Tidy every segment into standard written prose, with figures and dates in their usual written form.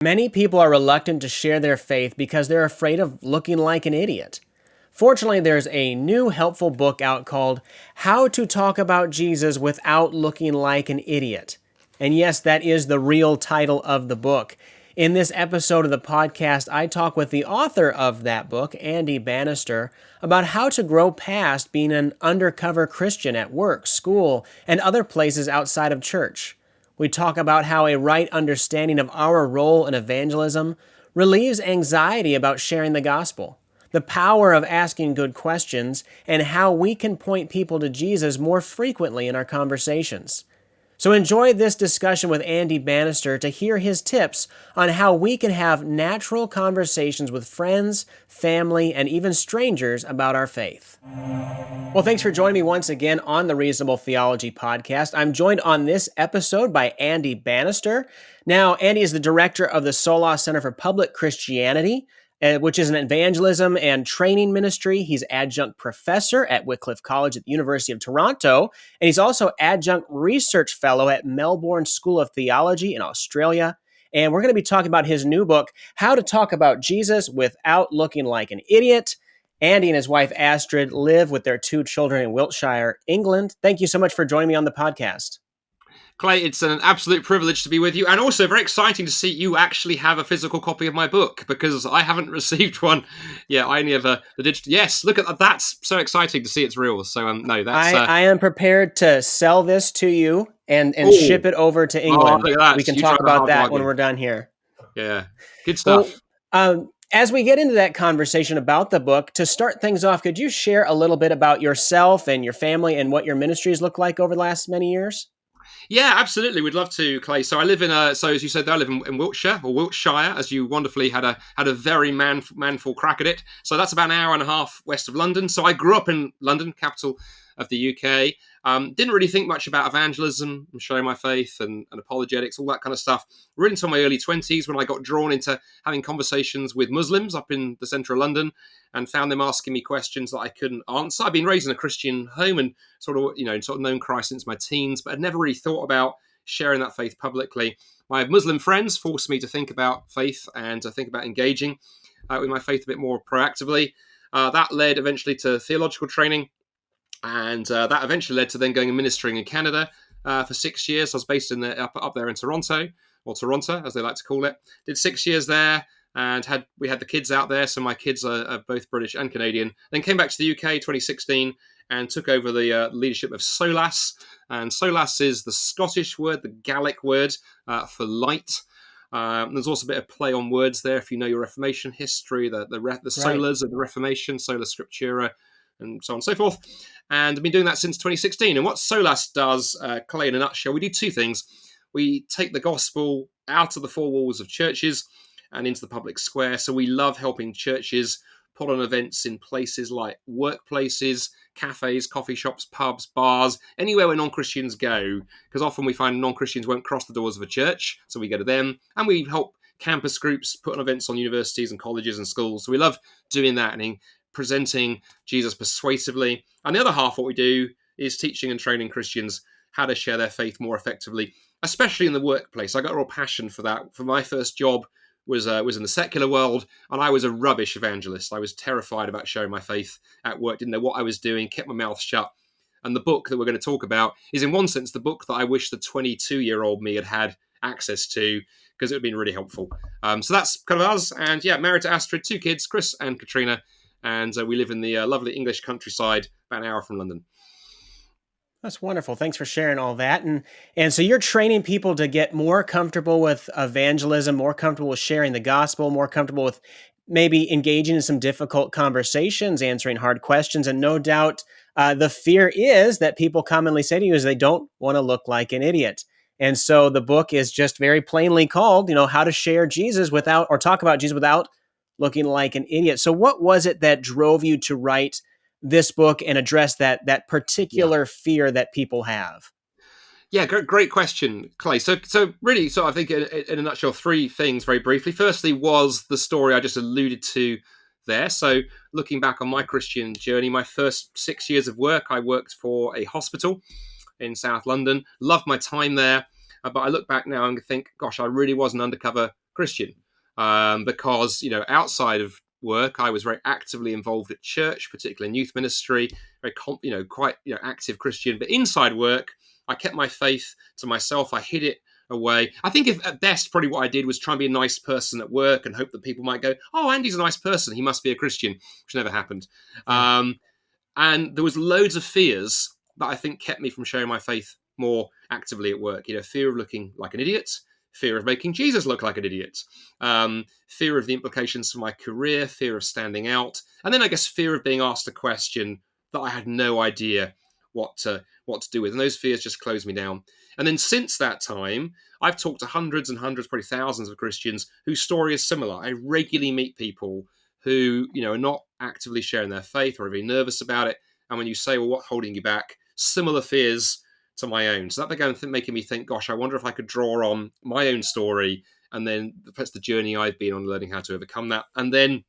Many people are reluctant to share their faith because they're afraid of looking like an idiot. Fortunately, there's a new helpful book out called How to Talk About Jesus Without Looking Like an Idiot. And yes, that is the real title of the book. In this episode of the podcast, I talk with the author of that book, Andy Bannister, about how to grow past being an undercover Christian at work, school, and other places outside of church. We talk about how a right understanding of our role in evangelism relieves anxiety about sharing the gospel, the power of asking good questions, and how we can point people to Jesus more frequently in our conversations. So enjoy this discussion with Andy Bannister to hear his tips on how we can have natural conversations with friends, family, and even strangers about our faith. Well, thanks for joining me once again on the Reasonable Theology Podcast. I'm joined on this episode by Andy Bannister. Now, Andy is the director of the Sola Center for Public Christianity, which is an evangelism and training ministry. He's adjunct professor at Wycliffe College at the University of Toronto, and he's also adjunct research fellow at Melbourne School of Theology in Australia. And we're going to be talking about his new book, How to Talk About Jesus Without Looking Like an Idiot. Andy and his wife Astrid live with their two children in Wiltshire, England. Thank you so much for joining me on the podcast. Clay, it's an absolute privilege to be with you, and also very exciting to see you actually have a physical copy of my book, because I haven't received one. Yeah, I only have the digital. Yes, look at that. That's so exciting to see it's real. So, no, that's... I am prepared to sell this to you and ship it over to England. Look at that. We can You talk drive a about hard that bargain. when we're done here. Yeah, good stuff. Well, as we get into that conversation about the book, to start things off, could you share a little bit about yourself and your family and what your ministries look like over the last many years? Yeah, absolutely. We'd love to, Clay. So I live so as you said, I live in Wiltshire, or Wiltshire, as you wonderfully had a very manful crack at it. So that's about an hour and a half west of London. So I grew up in London, capital of the UK. Didn't really think much about evangelism and sharing my faith and apologetics, all that kind of stuff. Really until my early 20s, when I got drawn into having conversations with Muslims up in the centre of London and found them asking me questions that I couldn't answer. I'd been raised in a Christian home and sort of known Christ since my teens, but I'd never really thought about sharing that faith publicly. My Muslim friends forced me to think about faith and to think about engaging with my faith a bit more proactively. That led eventually to theological training. And that eventually led to then going and ministering in Canada for 6 years. I was based in up there in Toronto, or Toronto, as they like to call it. Did 6 years there, and we had the kids out there. So my kids are both British and Canadian. Then came back to the UK 2016 and took over the leadership of SOLAS. And SOLAS is the Scottish word, the Gaelic word for light. There's also a bit of play on words there, if you know your Reformation history, the solas of the Reformation, sola scriptura, and so on and so forth. And I've been doing that since 2016. And what SOLAS does, Clay, in a nutshell, we do two things. We take the gospel out of the four walls of churches and into the public square. So we love helping churches put on events in places like workplaces, cafes, coffee shops, pubs, bars, anywhere where non-Christians go. Because often we find non-Christians won't cross the doors of a church. So we go to them, and we help campus groups put on events on universities and colleges and schools. So we love doing that and presenting Jesus persuasively. And the other half, what we do is teaching and training Christians how to share their faith more effectively, especially in the workplace. I got a real passion for that. For my first job was in the secular world, and I was a rubbish evangelist. I was terrified about sharing my faith at work, didn't know what I was doing, kept my mouth shut. And the book that we're going to talk about is, in one sense, the book that I wish the 22-year-old me had access to, because it would have been really helpful. So that's kind of us. And yeah, married to Astrid, two kids, Chris and Katrina. And we live in the lovely English countryside, about an hour from London. That's wonderful. Thanks for sharing all that. And so you're training people to get more comfortable with evangelism, more comfortable with sharing the gospel, more comfortable with maybe engaging in some difficult conversations, answering hard questions. And no doubt the fear is that people commonly say to you is they don't want to look like an idiot. And so the book is just very plainly called, how to share Jesus without, or talk about Jesus without looking like an idiot. So what was it that drove you to write this book and address that particular fear that people have? Yeah, great question, Clay. So I think in a nutshell, three things very briefly. Firstly was the story I just alluded to there. So looking back on my Christian journey, my first 6 years of work, I worked for a hospital in South London. Loved my time there. But I look back now and think, gosh, I really was an undercover Christian, because outside of work, I was very actively involved at church, particularly in youth ministry, very quite active Christian. But inside work, I kept my faith to myself. I hid it away. I think if at best, probably what I did was try and be a nice person at work and hope that people might go, "Oh, Andy's a nice person. He must be a Christian," which never happened. Yeah. And there was loads of fears that I think kept me from sharing my faith more actively at work. Fear of looking like an idiot, fear of making Jesus look like an idiot, fear of the implications for my career, fear of standing out, and then I guess fear of being asked a question that I had no idea what to do with. And those fears just closed me down. And then since that time, I've talked to hundreds and hundreds, probably thousands of Christians whose story is similar. I regularly meet people who are not actively sharing their faith or are very nervous about it. And when you say, "Well, what's holding you back?" Similar fears to my own. So that began making me think, gosh, I wonder if I could draw on my own story and then that's the journey I've been on, learning how to overcome that. And then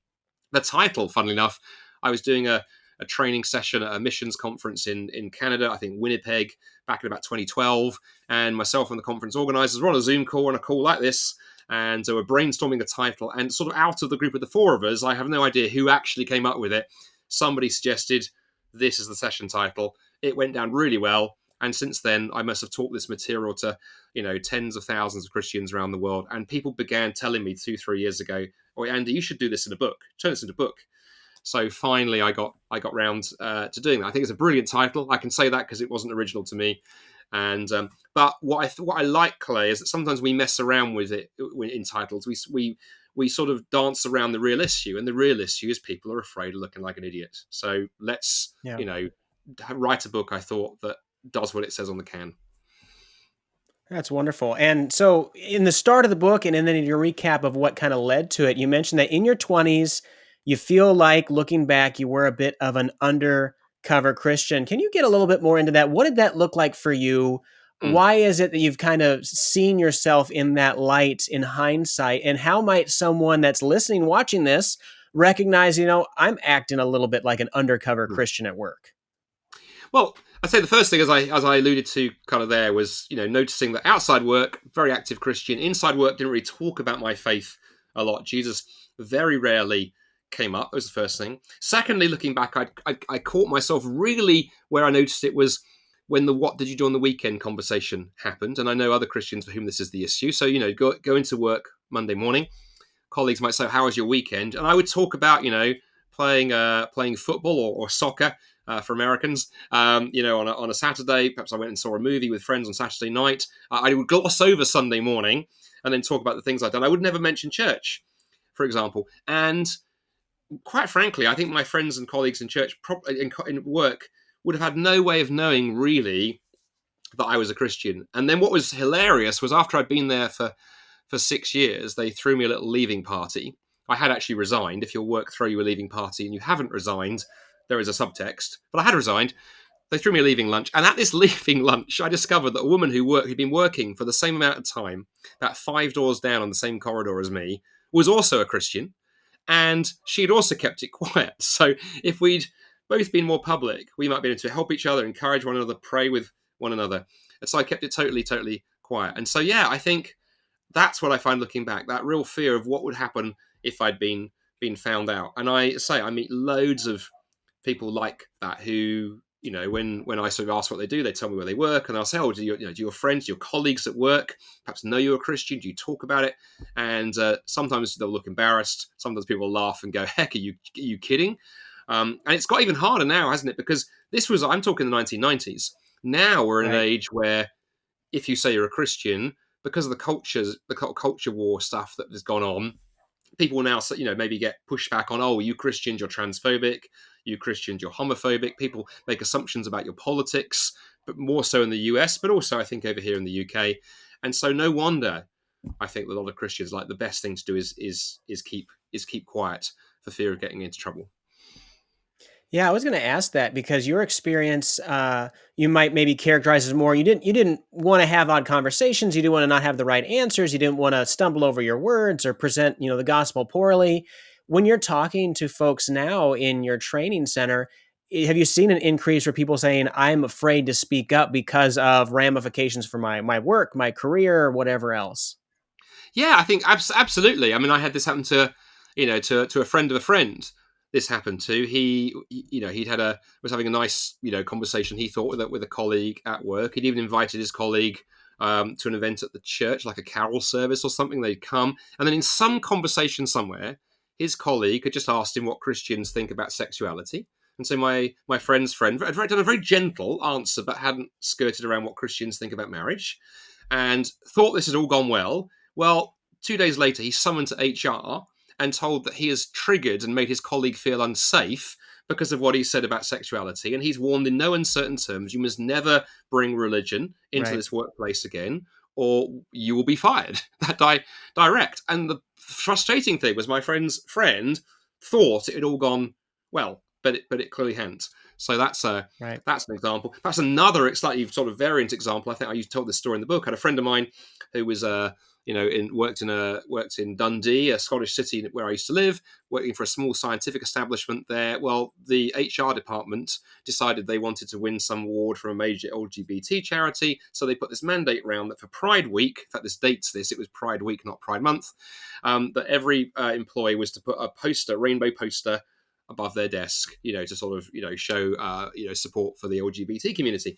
the title, funnily enough, I was doing a training session at a missions conference in Canada, I think Winnipeg, back in about 2012. And myself and the conference organizers were on a Zoom call, on a call like this. And so we're brainstorming the title. And sort of out of the group of the four of us, I have no idea who actually came up with it. Somebody suggested, "This is the session title." It went down really well. And since then, I must have taught this material to, tens of thousands of Christians around the world. And people began telling me 2-3 years ago, "Oh, Andy, you should do this in a book. Turn this into a book." So finally, I got round to doing that. I think it's a brilliant title. I can say that because it wasn't original to me. And but what I like, Clay, is that sometimes we mess around with it in titles. We sort of dance around the real issue, and the real issue is people are afraid of looking like an idiot. So let's Yeah. write a book, I thought, that does what it says on the can. That's wonderful. And so, in the start of the book, and then in your recap of what kind of led to it, you mentioned that in your 20s, you feel like looking back, you were a bit of an undercover Christian. Can you get a little bit more into that? What did that look like for you? Mm. Why is it that you've kind of seen yourself in that light in hindsight? And how might someone that's listening, watching this, recognize, I'm acting a little bit like an undercover Mm. Christian at work? Well, I'd say the first thing, as I alluded to kind of there, was noticing that outside work, very active Christian. Inside work, didn't really talk about my faith a lot. Jesus very rarely came up. That was the first thing. Secondly, looking back, I caught myself really where I noticed it was when the "what did you do on the weekend" conversation happened. And I know other Christians for whom this is the issue. So go into work Monday morning. Colleagues might say, "How was your weekend?" And I would talk about playing football or soccer. For Americans, on a Saturday. Perhaps I went and saw a movie with friends on Saturday night. I would gloss over Sunday morning and then talk about the things I'd done. I would never mention church, for example. And quite frankly, I think my friends and colleagues in church, in work, would have had no way of knowing really that I was a Christian. And then what was hilarious was after I'd been there for 6 years, they threw me a little leaving party. I had actually resigned. If your work throw you a leaving party and you haven't resigned, there is a subtext. But I had resigned. They threw me a leaving lunch. And at this leaving lunch, I discovered that a woman who'd been working for the same amount of time, about 5 doors down on the same corridor as me, was also a Christian. And she'd also kept it quiet. So if we'd both been more public, we might be able to help each other, encourage one another, pray with one another. And so I kept it totally, totally quiet. And so, yeah, I think that's what I find looking back, that real fear of what would happen if I'd been found out. And I meet loads of people like that who, when I sort of ask what they do, they tell me where they work, and I'll say, "Oh, do your friends, your colleagues at work perhaps know you're a Christian? Do you talk about it?" And sometimes they'll look embarrassed. Sometimes people laugh and go, "Heck, are you kidding?" And it's got even harder now, hasn't it? Because I'm talking the 1990s. Now we're in an Right. age where if you say you're a Christian, because of the culture war stuff that has gone on, people now maybe get pushed back on, "Oh, you Christians, you're transphobic. You Christians, you're homophobic." People make assumptions about your politics, but more so in the US, but also I think over here in the UK. And so no wonder I think that a lot of Christians, like, the best thing to do is keep quiet for fear of getting into trouble. Yeah, I was going to ask that because your experience, you might maybe characterize as more. You didn't want to have odd conversations. You didn't want to not have the right answers. You didn't want to stumble over your words or present, the gospel poorly. When you're talking to folks now in your training center, have you seen an increase for people saying, "I'm afraid to speak up because of ramifications for my work, my career, or whatever else"? Yeah, I think absolutely. I mean, I had this happen to, to a friend of a friend. This happened to he'd was having a nice, conversation. He thought with a colleague at work. He'd even invited his colleague to an event at the church, like a carol service or something. They'd come, and then in some conversation somewhere, his colleague had just asked him what Christians think about sexuality. And so my friend's friend had done a very gentle answer, but hadn't skirted around what Christians think about marriage, and thought this had all gone well. Well, 2 days later, he's summoned to HR and told that he has triggered and made his colleague feel unsafe because of what he said about sexuality. And he's warned in no uncertain terms, you must never bring religion into Right. this workplace again, or you will be fired. That direct. And the frustrating thing was my friend's friend thought it had all gone well, but it clearly hadn't. So Right. that's an example. Perhaps another slightly sort of variant example. I think I told this story in the book. I had a friend of mine who was worked in Dundee, a Scottish city where I used to live, working for a small scientific establishment there. Well, the HR department decided they wanted to win some award from a major LGBT charity, so they put this mandate around that for Pride Week. In fact, this dates this. It was Pride Week, not Pride Month. That every employee was to put a poster, rainbow poster, above their desk, to sort of, show, support for the LGBT community.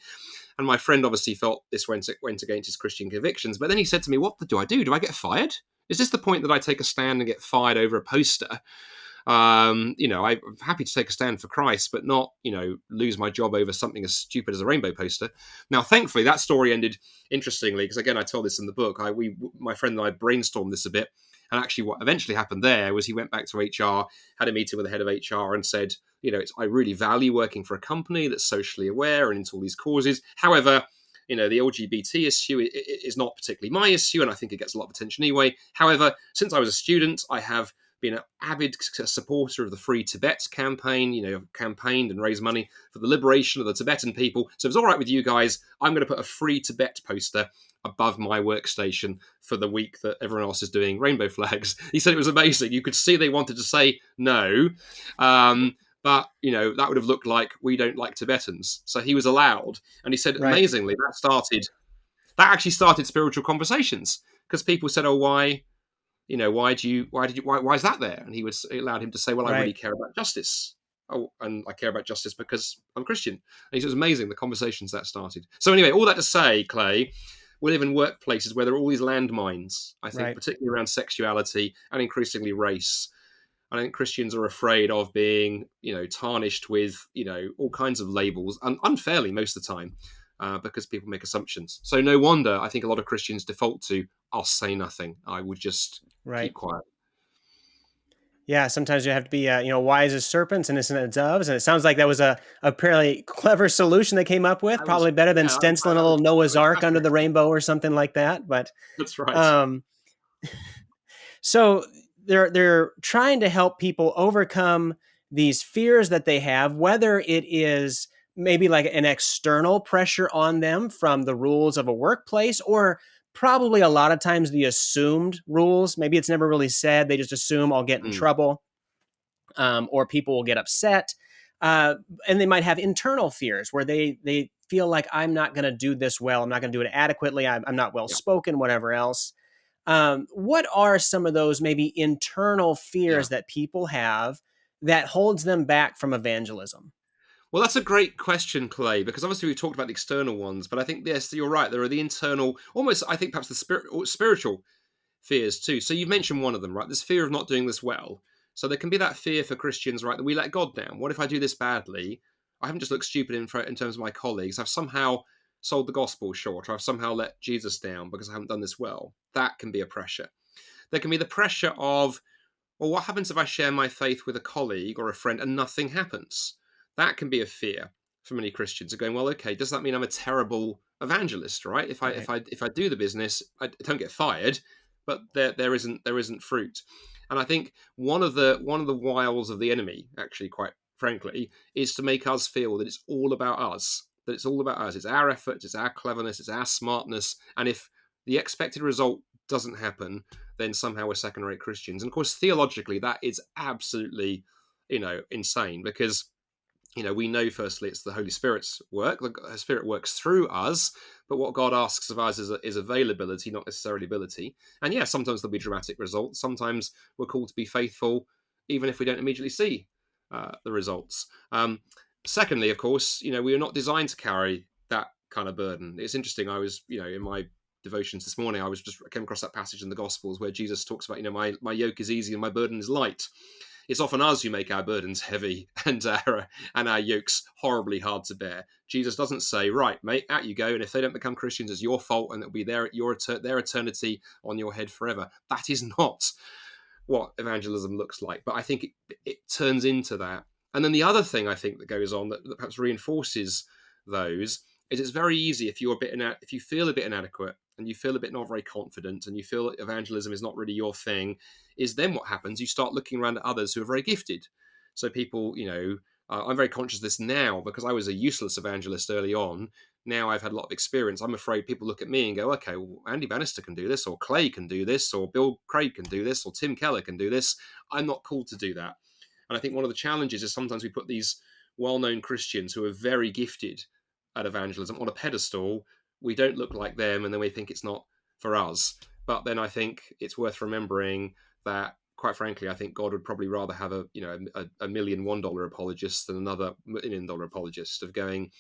And my friend obviously felt this went against his Christian convictions. But then he said to me, "What do I do? Do I get fired? Is this the point that I take a stand and get fired over a poster? I'm happy to take a stand for Christ, but not, lose my job over something as stupid as a rainbow poster." Now, thankfully, that story ended interestingly, because again, I told this in the book. My friend and I brainstormed this a bit, and actually, what eventually happened there was he went back to HR, had a meeting with the head of HR, and said, I really value working for a company that's socially aware and into all these causes. However, the LGBT issue is not particularly my issue, and I think it gets a lot of attention anyway. However, since I was a student, I have been an avid supporter of the Free Tibet campaign, campaigned and raised money for the liberation of the Tibetan people. So if it's all right with you guys, I'm going to put a Free Tibet poster above my workstation for the week that everyone else is doing rainbow flags. He said it was amazing. You could see they wanted to say no. But, that would have looked like we don't like Tibetans. So he was allowed. And he said, Right. amazingly, that actually started spiritual conversations, because people said, "Oh, why, why is that there?" And it allowed him to say, "Well, I really Right. care about justice. Oh, and I care about justice because I'm Christian." And he said, it was amazing, the conversations that started. So anyway, all that to say, Clay, we live in workplaces where there are all these landmines, I think, Right. particularly around sexuality and increasingly race. I think Christians are afraid of being, tarnished with, all kinds of labels, and unfairly most of the time, because people make assumptions. So no wonder I think a lot of Christians default to, "I'll say nothing. I would just keep Right. quiet." Yeah, sometimes you have to be, wise as serpents, innocent as doves, and it sounds like that was a fairly clever solution they came up with. That was Probably better than yeah, stenciling a that was little Noah's Ark under the fascinating. rainbow or something like that. But That's right. um, so they're trying to help people overcome these fears that they have, whether it is maybe like an external pressure on them from the rules of a workplace, or probably a lot of times the assumed rules. Maybe it's never really said. They just assume I'll get in Mm, trouble, or people will get upset. Uh, and they might have internal fears where they feel like I'm not going to do this well. I'm not going to do it adequately. I'm not well yeah, spoken, whatever else. What are some of those maybe internal yeah. fears that people have that holds them back from evangelism? Well, that's a great question, Clay, because obviously we've talked about the external ones, but I think, yes, you're right. There are the internal, almost, I think, perhaps the spiritual fears too. So you've mentioned one of them, right? This fear of not doing this well. So there can be that fear for Christians, right, that we let God down. What if I do this badly? I haven't just looked stupid in terms of my colleagues. I've somehow sold the gospel short, or I've somehow let Jesus down because I haven't done this well. That can be a pressure. There can be the pressure of, well, what happens if I share my faith with a colleague or a friend and nothing happens? That can be a fear for many Christians. Are going, well, okay, does that mean I'm a terrible evangelist, right? If I if Right. I if I do the business, I don't get fired, but there isn't fruit. And I think one of the wiles of the enemy, actually, quite frankly, is to make us feel that it's all about us. That it's all about us. It's our effort, it's our cleverness, it's our smartness. And if the expected result doesn't happen, then somehow we're second-rate Christians. And of course, theologically, that is absolutely, insane, because we know firstly it's the Holy Spirit's work. The Spirit works through us, but what God asks of us is availability, not necessarily ability. And yeah, sometimes there'll be dramatic results. Sometimes we're called to be faithful, even if we don't immediately see the results. Secondly, of course, we are not designed to carry that kind of burden. It's interesting. I was, in my devotions this morning, I came across that passage in the Gospels where Jesus talks about, my yoke is easy and my burden is light. It's often us who make our burdens heavy and our yokes horribly hard to bear. Jesus doesn't say, right, mate, out you go, and if they don't become Christians, it's your fault, and it'll be their eternity on your head forever. That is not what evangelism looks like, but I think it turns into that. And then the other thing I think that goes on that perhaps reinforces those is it's very easy if if you feel a bit inadequate and you feel a bit not very confident and you feel that evangelism is not really your thing, is then what happens? You start looking around at others who are very gifted. So people, I'm very conscious of this now because I was a useless evangelist early on. Now I've had a lot of experience. I'm afraid people look at me and go, okay, well, Andy Bannister can do this, or Clay can do this, or Bill Craig can do this, or Tim Keller can do this. I'm not called to do that. And I think one of the challenges is sometimes we put these well-known Christians who are very gifted at evangelism on a pedestal. We don't look like them, and then we think it's not for us. But then I think it's worth remembering that, quite frankly, I think God would probably rather have a $1 million $1 apologist than another $1 million apologist, of going,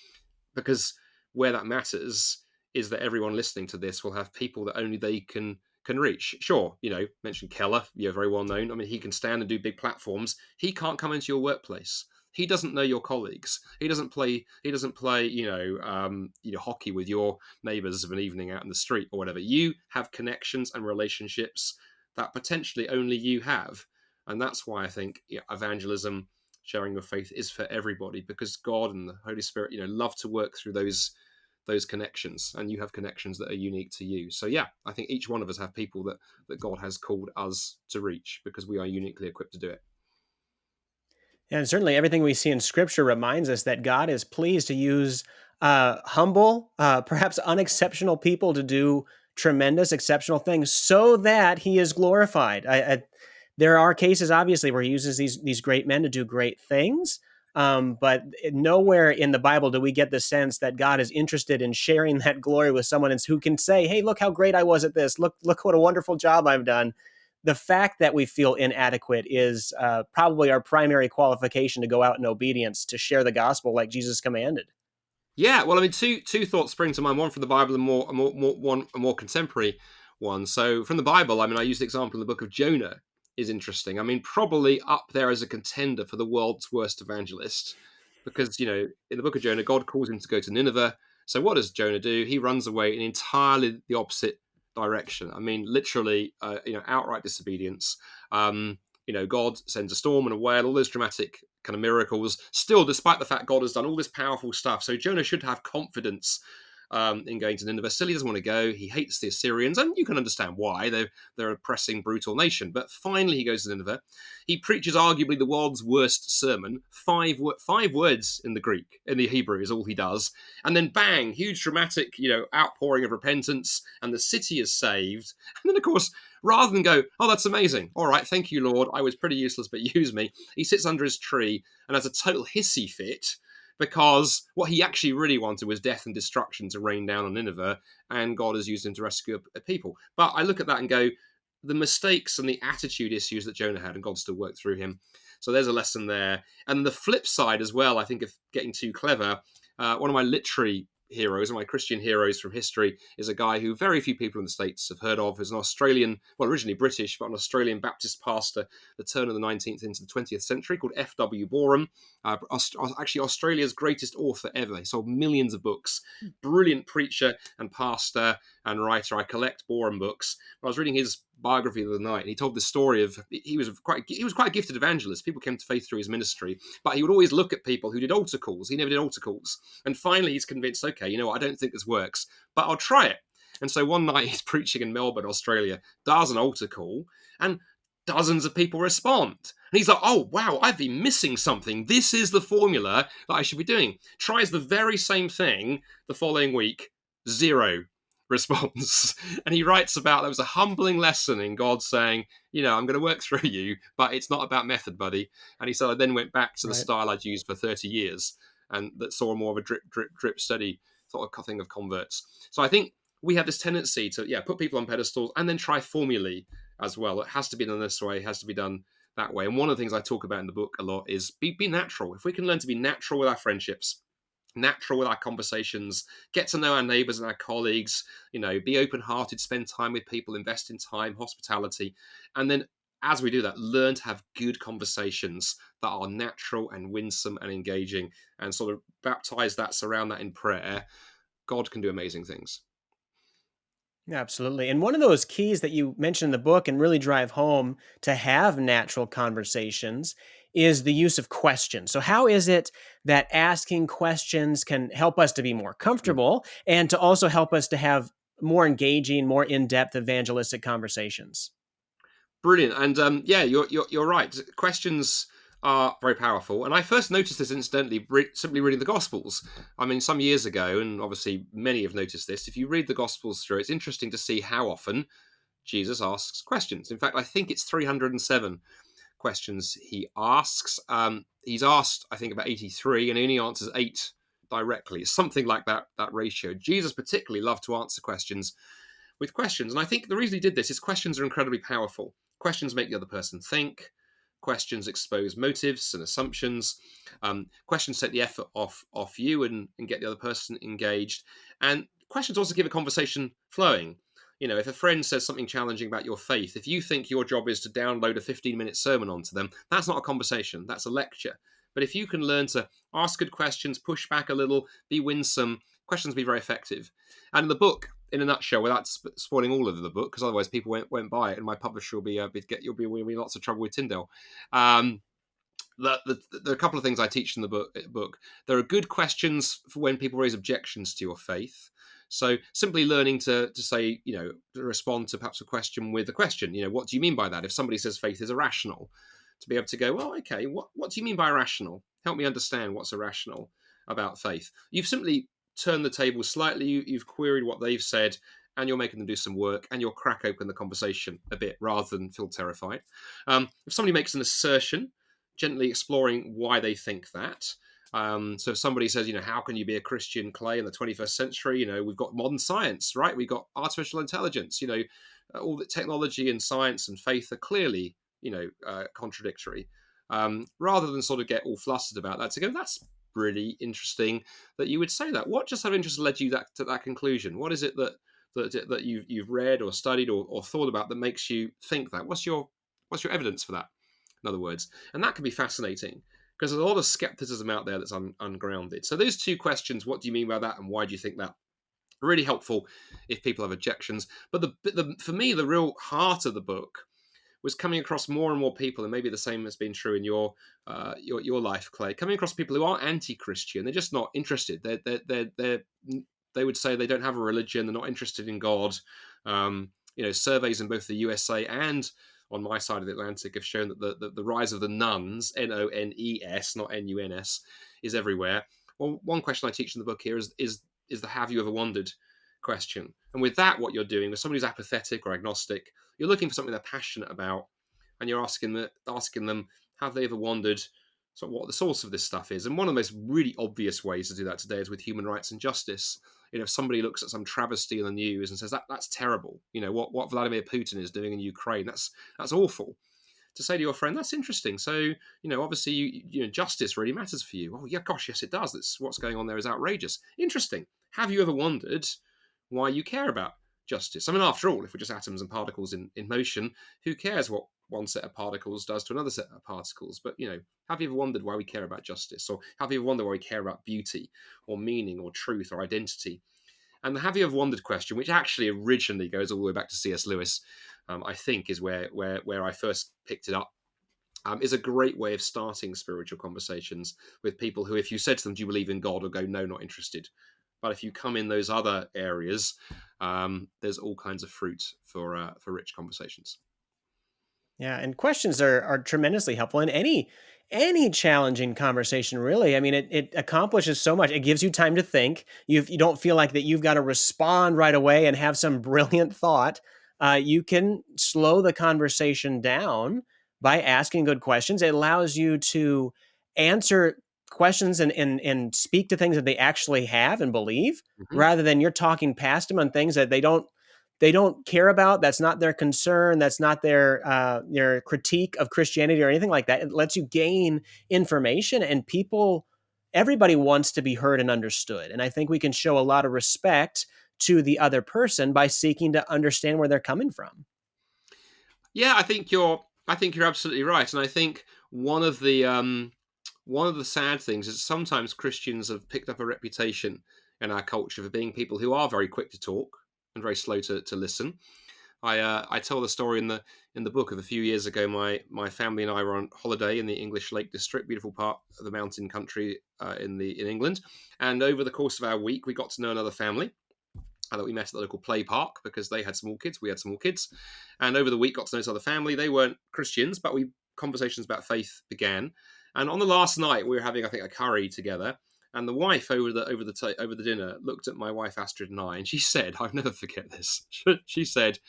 because where that matters is that everyone listening to this will have people that only they can reach. Sure, mention Keller, very well known. I mean, he can stand and do big platforms. He can't come into your workplace. He doesn't know your colleagues. He doesn't play, hockey with your neighbors of an evening out in the street or whatever. You have connections and relationships that potentially only you have. And that's why I think evangelism, sharing your faith, is for everybody, because God and the Holy Spirit, love to work through those connections, and you have connections that are unique to you. So yeah, I think each one of us have people that God has called us to reach, because we are uniquely equipped to do it. And certainly everything we see in Scripture reminds us that God is pleased to use humble, perhaps unexceptional people to do tremendous, exceptional things so that He is glorified. There are cases, obviously, where He uses these great men to do great things, but nowhere in the Bible do we get the sense that God is interested in sharing that glory with someone who can say, "Hey, look how great I was at this. Look what a wonderful job I've done." The fact that we feel inadequate is probably our primary qualification to go out in obedience to share the gospel like Jesus commanded. Yeah, well, I mean, two thoughts spring to mind. One from the Bible, and a more contemporary one. So from the Bible, I mean, I used the example in the book of Jonah is interesting. I mean, probably up there as a contender for the world's worst evangelist, because in the book of Jonah, God calls him to go to Nineveh. So what does Jonah do? He runs away in entirely the opposite direction. I mean, literally, outright disobedience. God sends a storm and a whale, all those dramatic kind of miracles. Still, despite the fact God has done all this powerful stuff, so Jonah should have confidence in going to Nineveh. Still, he doesn't want to go. He hates the Assyrians, and you can understand why. They're a oppressing, brutal nation. But finally, he goes to Nineveh. He preaches arguably the world's worst sermon. Five words in the Greek, in the Hebrew, is all he does. And then bang, huge dramatic, outpouring of repentance, and the city is saved. And then, of course, rather than go, oh, that's amazing. All right, thank you, Lord. I was pretty useless, but use me. He sits under his tree and has a total hissy fit, because what he actually really wanted was death and destruction to rain down on Nineveh, and God has used him to rescue a people. But I look at that and go, the mistakes and the attitude issues that Jonah had, and God still worked through him. So there's a lesson there. And the flip side as well, I think, of getting too clever, one of my literary heroes, and my Christian heroes from history, is a guy who very few people in the States have heard of. Is an Australian, well, originally British, but an Australian Baptist pastor, the turn of the 19th into the 20th century, called F.W. Borum. Actually, Australia's greatest author ever. He sold millions of books. Brilliant preacher and pastor and writer. I collect Borum books. I was reading his biography the other night, and he told the story of he was quite a gifted evangelist. People came to faith through his ministry, but he would always look at people who did altar calls. He never did altar calls, and finally he's convinced, okay, you know what, I don't think this works, but I'll try it. And so one night he's preaching in Melbourne, Australia, does an altar call, and dozens of people respond. And he's like, oh, wow, I've been missing something. This is the formula that I should be doing. Tries the very same thing the following week, 0 response. And he writes about there was a humbling lesson in God saying, I'm going to work through you, but it's not about method, buddy. And he said, I then went back to the Right. style I'd used for 30 years and that saw more of a drip, drip, drip steady sort of thing of converts. So I think we have this tendency to, put people on pedestals and then try formulae as well. It has to be done this way, it has to be done that way. And one of the things I talk about in the book a lot is be natural. If we can learn to be natural with our friendships, natural with our conversations, get to know our neighbors and our colleagues, be open-hearted, spend time with people, invest in time, hospitality, and then as we do that, learn to have good conversations that are natural and winsome and engaging, and sort of baptize that, surround that in prayer. God can do amazing things. Absolutely. And one of those keys that you mentioned in the book and really drive home to have natural conversations is the use of questions. So, how is it that asking questions can help us to be more comfortable and to also help us to have more engaging, more in depth evangelistic conversations? Brilliant. And you're right. Questions are very powerful. And I first noticed this incidentally simply reading the Gospels. I mean, some years ago, and obviously many have noticed this. If you read the Gospels through, it's interesting to see how often Jesus asks questions. In fact, I think it's 307 questions he asks. He's asked, I think, about 83, and he only answers 8 directly. It's something like that ratio. Jesus particularly loved to answer questions with questions. And I think the reason he did this is questions are incredibly powerful. Questions make the other person think. Questions expose motives and assumptions. Questions take the effort off you and get the other person engaged. And questions also keep a conversation flowing. If a friend says something challenging about your faith, if you think your job is to download a 15-minute sermon onto them, that's not a conversation, that's a lecture. But if you can learn to ask good questions, push back a little, be winsome, questions be very effective. And in the book, in a nutshell, without spoiling all of the book, because otherwise people won't buy it, and my publisher will be you'll be in lots of trouble with Tyndale. The a couple of things I teach in the book. There are good questions for when people raise objections to your faith. So simply learning to say, to respond to perhaps a question with a question. What do you mean by that? If somebody says faith is irrational, to be able to go, well, okay, what do you mean by irrational? Help me understand what's irrational about faith. You've simply turned the table slightly. You've queried what they've said, and you're making them do some work, and you'll crack open the conversation a bit rather than feel terrified. If somebody makes an assertion, gently exploring why they think that. So if somebody says, how can you be a Christian, Clay, in the 21st century? We've got modern science, right? We've got artificial intelligence. All the technology and science and faith are clearly, contradictory. Rather than sort of get all flustered about that, to go, that's really interesting that you would say that. What just out of interest led you to that conclusion? What is it that you've read or studied or thought about that makes you think that? What's your evidence for that? In other words, and that can be fascinating because there's a lot of skepticism out there that's ungrounded. So those two questions, what do you mean by that and why do you think that, are really helpful if people have objections. But for me, the real heart of the book was coming across more and more people, and maybe the same has been true in your life, Clay, coming across people who are anti-Christian. They're just not interested. They would say they don't have a religion. They're not interested in God. Surveys in both the USA and on my side of the Atlantic have shown that the rise of the nuns, Nones, not Nuns, is everywhere. Well, one question I teach in the book here is the have you ever wondered question. And with that, what you're doing, with somebody who's apathetic or agnostic, you're looking for something they're passionate about, and you're asking them, have they ever wondered sort of what the source of this stuff is? And one of the most really obvious ways to do that today is with human rights and justice. If somebody looks at some travesty in the news and says that's terrible, what Vladimir Putin is doing in Ukraine, that's awful. To say to your friend, that's interesting. So, obviously, justice really matters for you. Oh, yeah, gosh, yes, it does. That's what's going on there is outrageous. Interesting. Have you ever wondered why you care about justice? I mean, after all, if we're just atoms and particles in motion, who cares what one set of particles does to another set of particles? But, have you ever wondered why we care about justice? Or have you ever wondered why we care about beauty or meaning or truth or identity? And the have you ever wondered question, which actually originally goes all the way back to C.S. Lewis, I think is where I first picked it up, is a great way of starting spiritual conversations with people who, if you said to them, do you believe in God, will go, no, not interested. But if you come in those other areas, there's all kinds of fruit for rich conversations. Yeah, and questions are tremendously helpful in any challenging conversation, really. I mean, it accomplishes so much. It gives you time to think. You don't feel like that you've got to respond right away and have some brilliant thought. You can slow the conversation down by asking good questions. It allows you to answer questions and speak to things that they actually have and believe, Mhm. rather than you're talking past them on things that they don't care about. That's not their concern. That's not their critique of Christianity or anything like that. It lets you gain information, and everybody wants to be heard and understood. And I think we can show a lot of respect to the other person by seeking to understand where they're coming from. Yeah, I think you're absolutely right, and I think one of the sad things is sometimes Christians have picked up a reputation in our culture for being people who are very quick to talk and very slow to listen. I tell the story in the book of a few years ago. My family and I were on holiday in the English Lake District, beautiful part of the mountain country in England. And over the course of our week, we got to know another family that we met at the local play park because they had small kids, we had small kids, and over the week got to know this other family. They weren't Christians, but we conversations about faith began. And on the last night, we were having, I think, a curry together. And the wife over the dinner looked at my wife Astrid and I, and she said, "I'll never forget this." She said,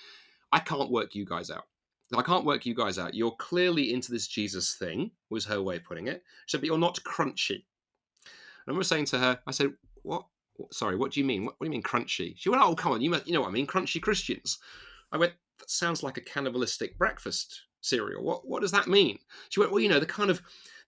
"I can't work you guys out. I can't work you guys out. You're clearly into this Jesus thing," was her way of putting it. She said, "But you're not crunchy." I remember saying to her, I said, "What? Sorry, what do you mean? What do you mean crunchy?" She went, "Oh, come on, you know what I mean, crunchy Christians." I went, "That sounds like a cannibalistic breakfast cereal. What does that mean?" She went, "Well, you know, the kind of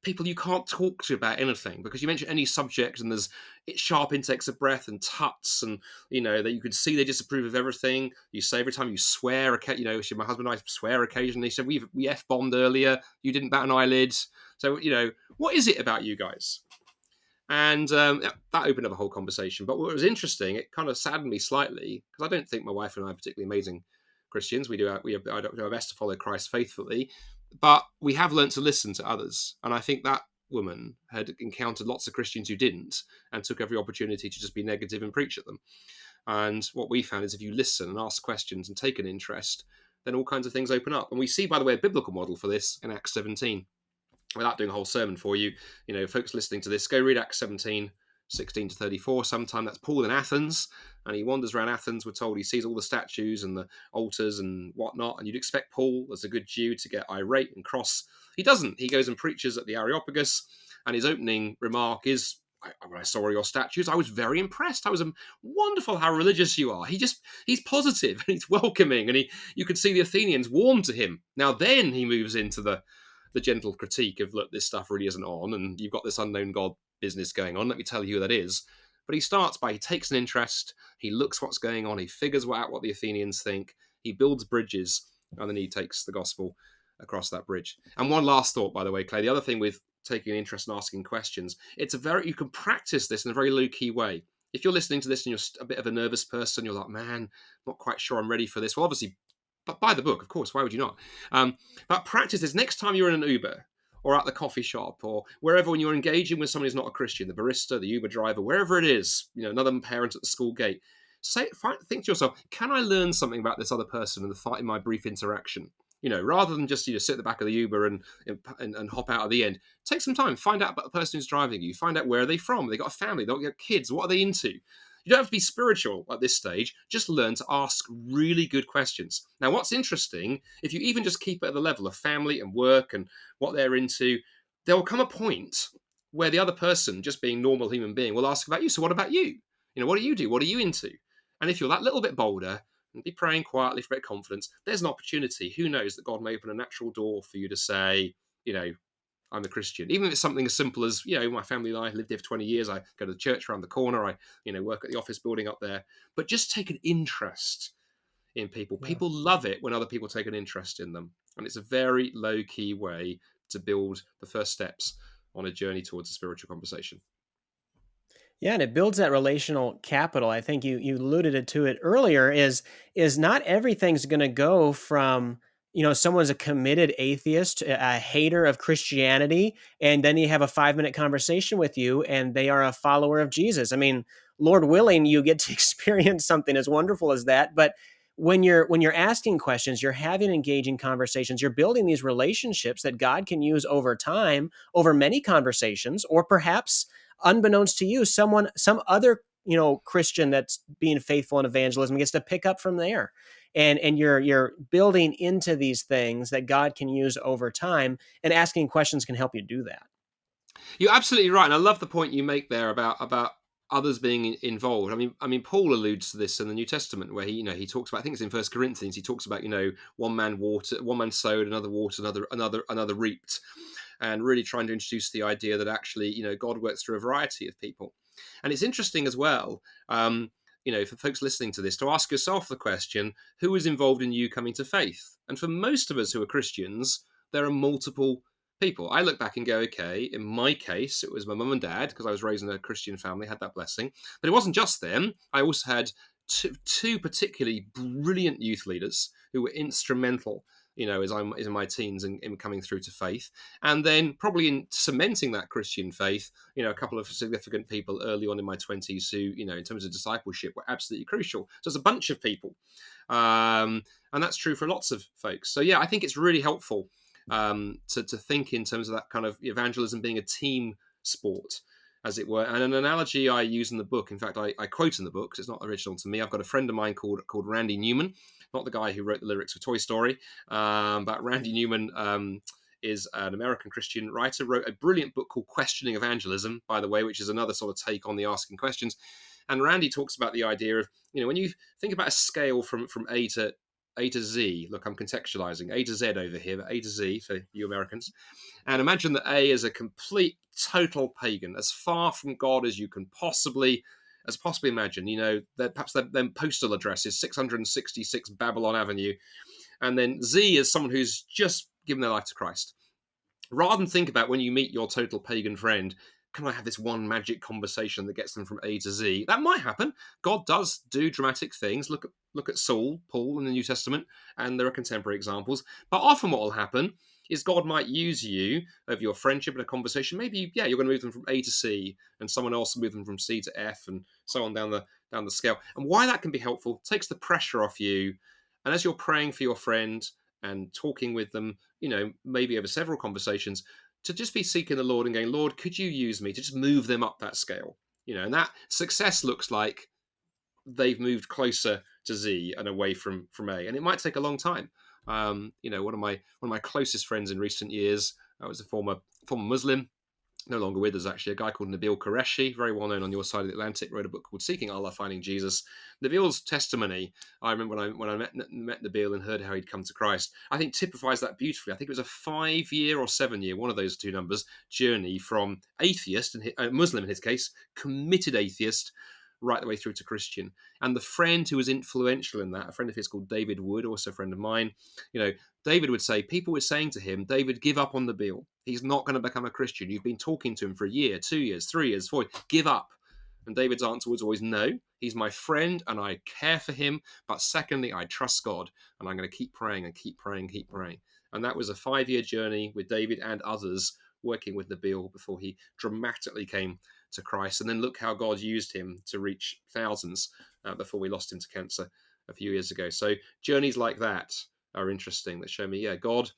people you can't talk to about anything because you mention any subject and there's sharp intakes of breath and tuts and you know that you can see they disapprove of everything. You say every time you swear, you know, my husband and I swear occasionally. She said we f bombed earlier. You didn't bat an eyelid. So you know, what is it about you guys?" And yeah, that opened up a whole conversation. But what was interesting, it kind of saddened me slightly because I don't think my wife and I are particularly amazing Christians. I do our best to follow Christ faithfully, but we have learned to listen to others. And I think that woman had encountered lots of Christians who didn't and took every opportunity to just be negative and preach at them. And what we found is if you listen and ask questions and take an interest, then all kinds of things open up. And we see, by the way, a biblical model for this in Acts 17 without doing a whole sermon for you, you know, folks listening to this, go read Acts 17, 16 to 34. Sometime that's Paul in Athens, and he wanders around Athens. We're told he sees all the statues and the altars and whatnot. And you'd expect Paul, as a good Jew, to get irate and cross. He doesn't. He goes and preaches at the Areopagus, and his opening remark is, when I saw all your statues, I was very impressed. I was wonderful how religious you are. He's positive and he's welcoming, and you could see the Athenians warm to him. Now then he moves into the gentle critique of, look, this stuff really isn't on, and you've got this unknown God business going on. Let me tell you who that is. But he starts by he takes an interest, he looks what's going on, he figures out what the Athenians think, he builds bridges, and then he takes the gospel across that bridge. And one last thought, by the way, Clay, the other thing with taking an interest and asking questions, you can practice this in a very low key way. If you're listening to this and you're a bit of a nervous person, you're like, man, not quite sure I'm ready for this. Well, obviously, but buy the book, of course. Why would you not? But practice this next time you're in an Uber or at the coffee shop or wherever when you're engaging with someone who's not a Christian, the barista, the Uber driver, wherever it is, you know, another parent at the school gate. Think to yourself, can I learn something about this other person in my brief interaction? You know, rather than just sit at the back of the Uber and hop out at the end. Take some time, find out about the person who's driving you, find out where are they from, they got a family, they got kids, what are they into? You don't have to be spiritual at this stage. Just learn to ask really good questions. Now, what's interesting, if you even just keep it at the level of family and work and what they're into, there will come a point where the other person, just being normal human being, will ask about you. So what about you? You know, what do you do? What are you into? And if you're that little bit bolder and be praying quietly for a bit of confidence, there's an opportunity. Who knows that God may open a natural door for you to say, you know, I'm a Christian. Even if it's something as simple as, you know, my family and I lived here for 20 years. I go to the church around the corner. I, you know, work at the office building up there. But just take an interest in people. Yeah. People love it when other people take an interest in them. And it's a very low key way to build the first steps on a journey towards a spiritual conversation. Yeah, and it builds that relational capital. I think you alluded to it earlier. Is not everything's going to go from someone's a committed atheist, a hater of Christianity, and then you have a 5 minute conversation with you, and they are a follower of Jesus. I mean, Lord willing, you get to experience something as wonderful as that. But when you're asking questions, you're having engaging conversations, you're building these relationships that God can use over time, over many conversations, or perhaps unbeknownst to you, some other Christian that's being faithful in evangelism gets to pick up from there. And you're building into these things that God can use over time, and asking questions can help you do that. You're absolutely right, and I love the point you make there about others being involved. I mean, Paul alludes to this in the New Testament, where he talks about. I think it's in First Corinthians. He talks about one man sowed, another watered, another reaped, and really trying to introduce the idea that actually God works through a variety of people. And it's interesting as well. For folks listening to this, to ask yourself the question: who is involved in you coming to faith? And for most of us who are Christians, there are multiple people. I look back and go, okay, in my case, it was my mum and dad, because I was raised in a Christian family, had that blessing. But it wasn't just them. I also had two particularly brilliant youth leaders who were instrumental, as I'm in my teens and in coming through to faith. And then probably in cementing that Christian faith, a couple of significant people early on in my 20s who, in terms of discipleship, were absolutely crucial. So it's a bunch of people. And that's true for lots of folks. So yeah, I think it's really helpful to think in terms of that kind of evangelism being a team sport, as it were. And an analogy I use in the book, in fact, I quote in the book, because it's not original to me. I've got a friend of mine called Randy Newman, not the guy who wrote the lyrics for Toy Story, but Randy Newman is an American Christian writer, wrote a brilliant book called Questioning Evangelism, by the way, which is another sort of take on the asking questions. And Randy talks about the idea of, when you think about a scale from A to Z. Look, I'm contextualizing A to Z over here, but A to Z for you Americans. And imagine that A is a complete, total pagan, as far from God as you can possibly imagine. That perhaps their postal address is 666 Babylon Avenue, and then Z is someone who's just given their life to Christ. Rather than think about when you meet your total pagan friend, can I have this one magic conversation that gets them from A to Z? That might happen. God does do dramatic things. Look at Saul, Paul in the New Testament, and there are contemporary examples. But often what will happen is God might use you of your friendship in a conversation. Maybe, you're going to move them from A to C, and someone else will move them from C to F, and so on down the scale. And why that can be helpful, takes the pressure off you. And as you're praying for your friend and talking with them, maybe over several conversations, to just be seeking the Lord and going, Lord, could you use me to just move them up that scale? And that success looks like they've moved closer to Z and away from A, and it might take a long time. One of my closest friends in recent years, was a former Muslim, no longer with us actually, a guy called Nabil Qureshi, very well known on your side of the Atlantic, wrote a book called Seeking Allah, Finding Jesus. Nabil's testimony, I remember when I met Nabil and heard how he'd come to Christ, I think typifies that beautifully. I think it was a 5-year or 7-year, one of those two numbers, journey from atheist, and Muslim in his case, committed atheist, right the way through to Christian. And the friend who was influential in that, a friend of his called David Wood, also a friend of mine, David would say, people were saying to him, David, give up on Nabil. He's not going to become a Christian. You've been talking to him for a year, 2 years, 3 years, 4 years. Give up. And David's answer was always, no, he's my friend and I care for him. But secondly, I trust God, and I'm going to keep praying and keep praying, keep praying. And that was a 5-year journey with David and others working with Nabil before he dramatically came to Christ. And then look how God used him to reach thousands before we lost him to cancer a few years ago. So journeys like that are interesting, that show me, God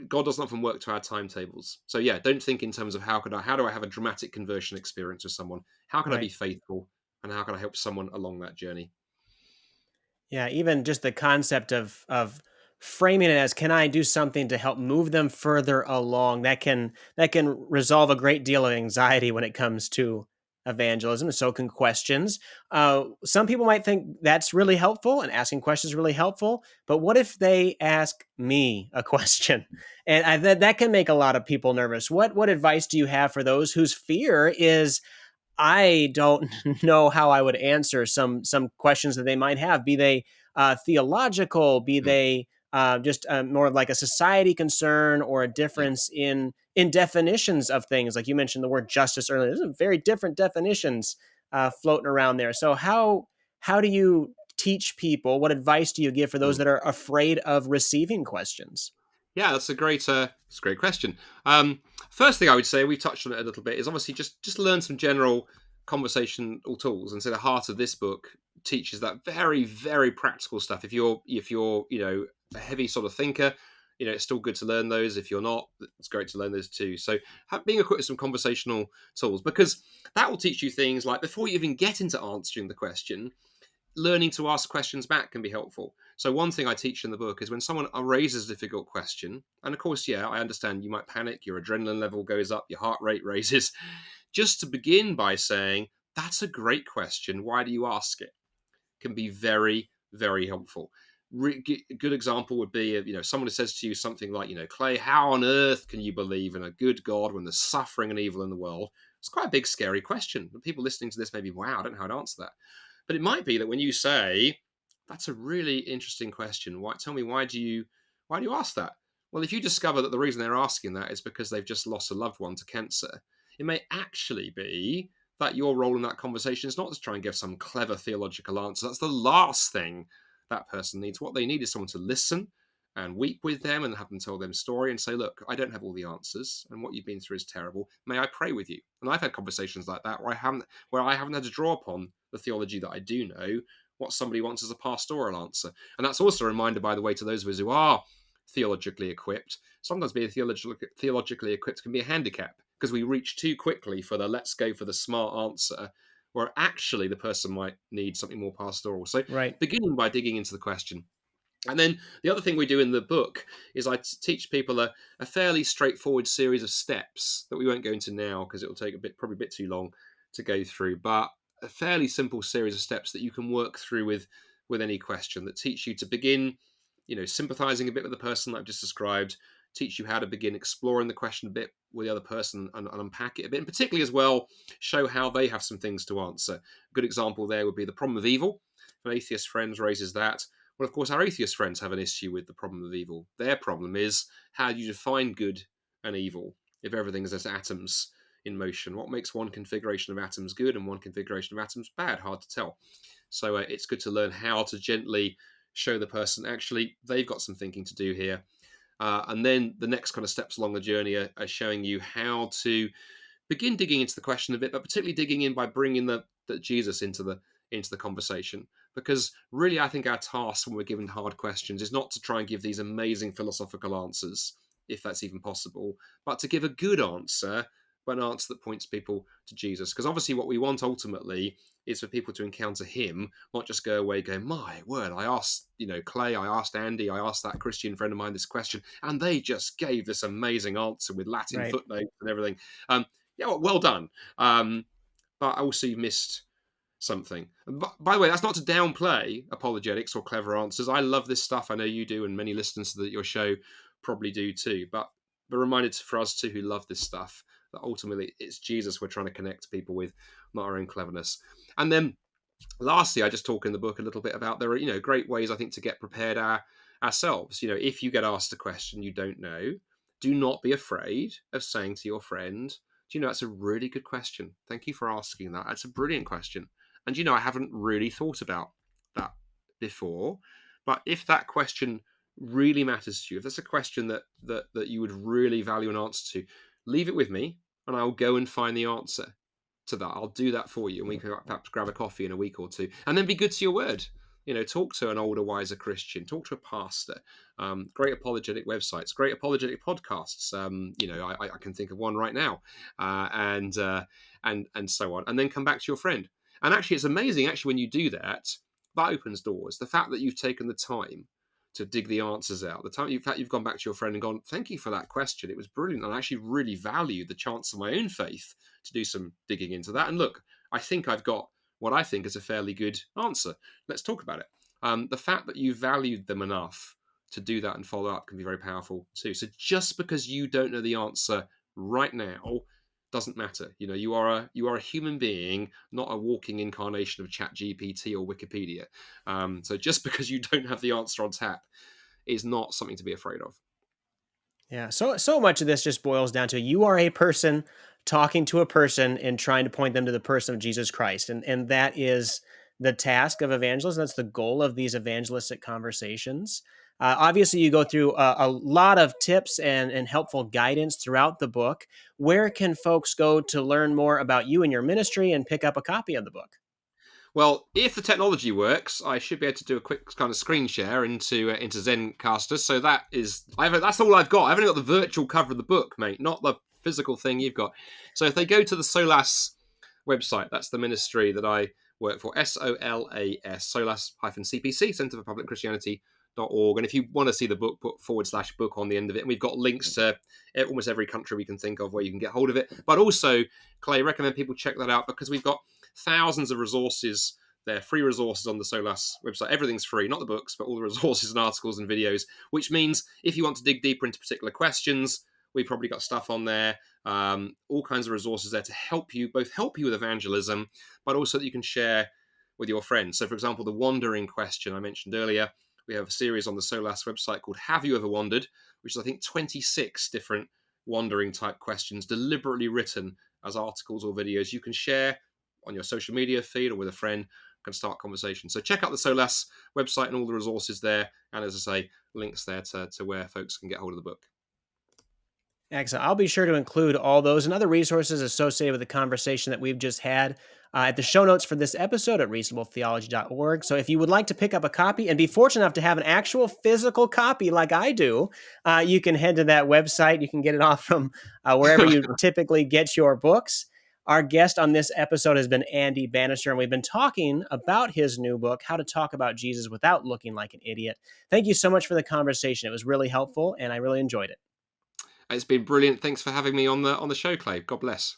doesn't often work to our timetables. So don't think in terms of how do I have a dramatic conversion experience with someone? How can I be faithful, and how can I help someone along that journey? Yeah, even just the concept of framing it as, can I do something to help move them further along, that can resolve a great deal of anxiety when it comes to evangelism. So can questions. Some people might think that's really helpful, and asking questions is really helpful. But what if they ask me a question? And that can make a lot of people nervous. What advice do you have for those whose fear is, I don't know how I would answer some questions that they might have, be they theological, be they just more of like a society concern, or a Yeah. difference in definitions of things. Like you mentioned the word justice earlier. There's some very different definitions floating around there. So how do you teach people? What advice do you give for those Mm. that are afraid of receiving questions? Yeah, that's a great question. First thing I would say, we touched on it a little bit, is obviously just learn some general conversational tools. And so the heart of this book teaches that very, very practical stuff. If you're a heavy sort of thinker, it's still good to learn those. If you're not, it's great to learn those too. So being equipped with some conversational tools, because that will teach you things like, before you even get into answering the question, learning to ask questions back can be helpful. So one thing I teach in the book is, when someone raises a difficult question, and of course, yeah, I understand you might panic, your adrenaline level goes up, your heart rate raises, just to begin by saying, that's a great question, why do you ask it, can be very, very helpful. A good example would be, someone who says to you something like, Clay, how on earth can you believe in a good God when there's suffering and evil in the world? It's quite a big, scary question. People listening to this may be, wow, I don't know how to answer that. But it might be that when you say, that's a really interesting question, tell me, why do you ask that? Well, if you discover that the reason they're asking that is because they've just lost a loved one to cancer, it may actually be that your role in that conversation is not to try and give some clever theological answer. That's the last thing that person needs. What they need is someone to listen and weep with them and have them tell them story and say, look, I don't have all the answers, and what you've been through is terrible. May I pray with you? And I've had conversations like that where I haven't had to draw upon the theology that I do know. What somebody wants is a pastoral answer. And that's also a reminder, by the way, to those of us who are theologically equipped. Sometimes being theologically equipped can be a handicap, because we reach too quickly for the let's go for the smart answer, where actually the person might need something more pastoral. So Right. beginning by digging into the question. And then the other thing we do in the book is I teach people a fairly straightforward series of steps that we won't go into now, because it will take probably a bit too long to go through, but a fairly simple series of steps that you can work through with any question, that teach you to begin, sympathizing a bit with the person that I've just described, teach you how to begin exploring the question a bit with the other person, and unpack it a bit, and particularly as well show how they have some things to answer. A good example there would be the problem of evil. If an atheist friend raises that, well, of course, our atheist friends have an issue with the problem of evil. Their problem is, how do you define good and evil if everything is just atoms in motion? What makes one configuration of atoms good and one configuration of atoms bad? Hard to tell. So it's good to learn how to gently show the person, actually, they've got some thinking to do here. And then the next kind of steps along the journey are showing you how to begin digging into the question a bit, but particularly digging in by bringing the Jesus into the conversation. Because really, I think our task when we're given hard questions is not to try and give these amazing philosophical answers, if that's even possible, but to give a good answer, but an answer that points people to Jesus. Because obviously what we want ultimately is for people to encounter him, not just go away going, my word, I asked, Clay, I asked Andy, I asked that Christian friend of mine this question, and they just gave this amazing answer with Latin Right. footnotes and everything. Yeah, well done. But also you missed something. By the way, that's not to downplay apologetics or clever answers. I love this stuff. I know you do, and many listeners to your show probably do too. But the reminder for us too, who love this stuff, that ultimately it's Jesus we're trying to connect people with, not our own cleverness. And then lastly, I just talk in the book a little bit about, there are great ways, I think, to get prepared ourselves. If you get asked a question you don't know, do not be afraid of saying to your friend, do you know, that's a really good question, thank you for asking that, that's a brilliant question, and I haven't really thought about that before, but if that question really matters to you, if that's a question that you would really value an answer to, leave it with me and I'll go and find the answer to that. I'll do that for you, and we can perhaps grab a coffee in a week or two, and then be good to your word. Talk to an older, wiser Christian. Talk to a pastor. Great apologetic websites, great apologetic podcasts. I can think of one right now, and so on. And then come back to your friend. And actually, it's amazing. Actually, when you do that, that opens doors. The fact that you've taken the time to dig the answers out, the time you've gone back to your friend and gone, thank you for that question, it was brilliant, and I actually really value the chance of my own faith to do some digging into that. And look, I think I've got what I think is a fairly good answer. Let's talk about it. The fact that you valued them enough to do that and follow up can be very powerful too. So just because you don't know the answer right now doesn't matter. You are a human being, not a walking incarnation of ChatGPT or Wikipedia. So just because you don't have the answer on tap is not something to be afraid of. Yeah. So much of this just boils down to, you are a person talking to a person and trying to point them to the person of Jesus Christ. And that is the task of evangelism. That's the goal of these evangelistic conversations. Obviously, you go through a lot of tips and helpful guidance throughout the book. Where can folks go to learn more about you and your ministry and pick up a copy of the book? Well, if the technology works, I should be able to do a quick kind of screen share into Zencaster. So that's all I've got. I've only got the virtual cover of the book, mate, not the physical thing you've got. So if they go to the Solas website, that's the ministry that I work for, SOLAS, Solas-CPC, Centre for Public Christianity.org. And if you want to see the book, put /book on the end of it. And we've got links to almost every country we can think of where you can get hold of it. But also, Clay, recommend people check that out because we've got thousands of resources there, free resources on the Solas website. Everything's free, not the books, but all the resources and articles and videos, which means if you want to dig deeper into particular questions, we've probably got stuff on there, all kinds of resources there to help you with evangelism, but also that you can share with your friends. So, for example, the wandering question I mentioned earlier, we have a series on the Solas website called Have You Ever Wandered, which is, I think, 26 different wandering type questions deliberately written as articles or videos you can share on your social media feed or with a friend, can start conversation. So check out the Solas website and all the resources there. And as I say, links there to where folks can get hold of the book. Excellent. I'll be sure to include all those and other resources associated with the conversation that we've just had at the show notes for this episode at reasonabletheology.org. So if you would like to pick up a copy and be fortunate enough to have an actual physical copy like I do, you can head to that website. You can get it off from wherever you typically get your books. Our guest on this episode has been Andy Bannister, and we've been talking about his new book, How to Talk About Jesus Without Looking Like an Idiot. Thank you so much for the conversation. It was really helpful, and I really enjoyed it. It's been brilliant. Thanks for having me on the show, Clay. God bless.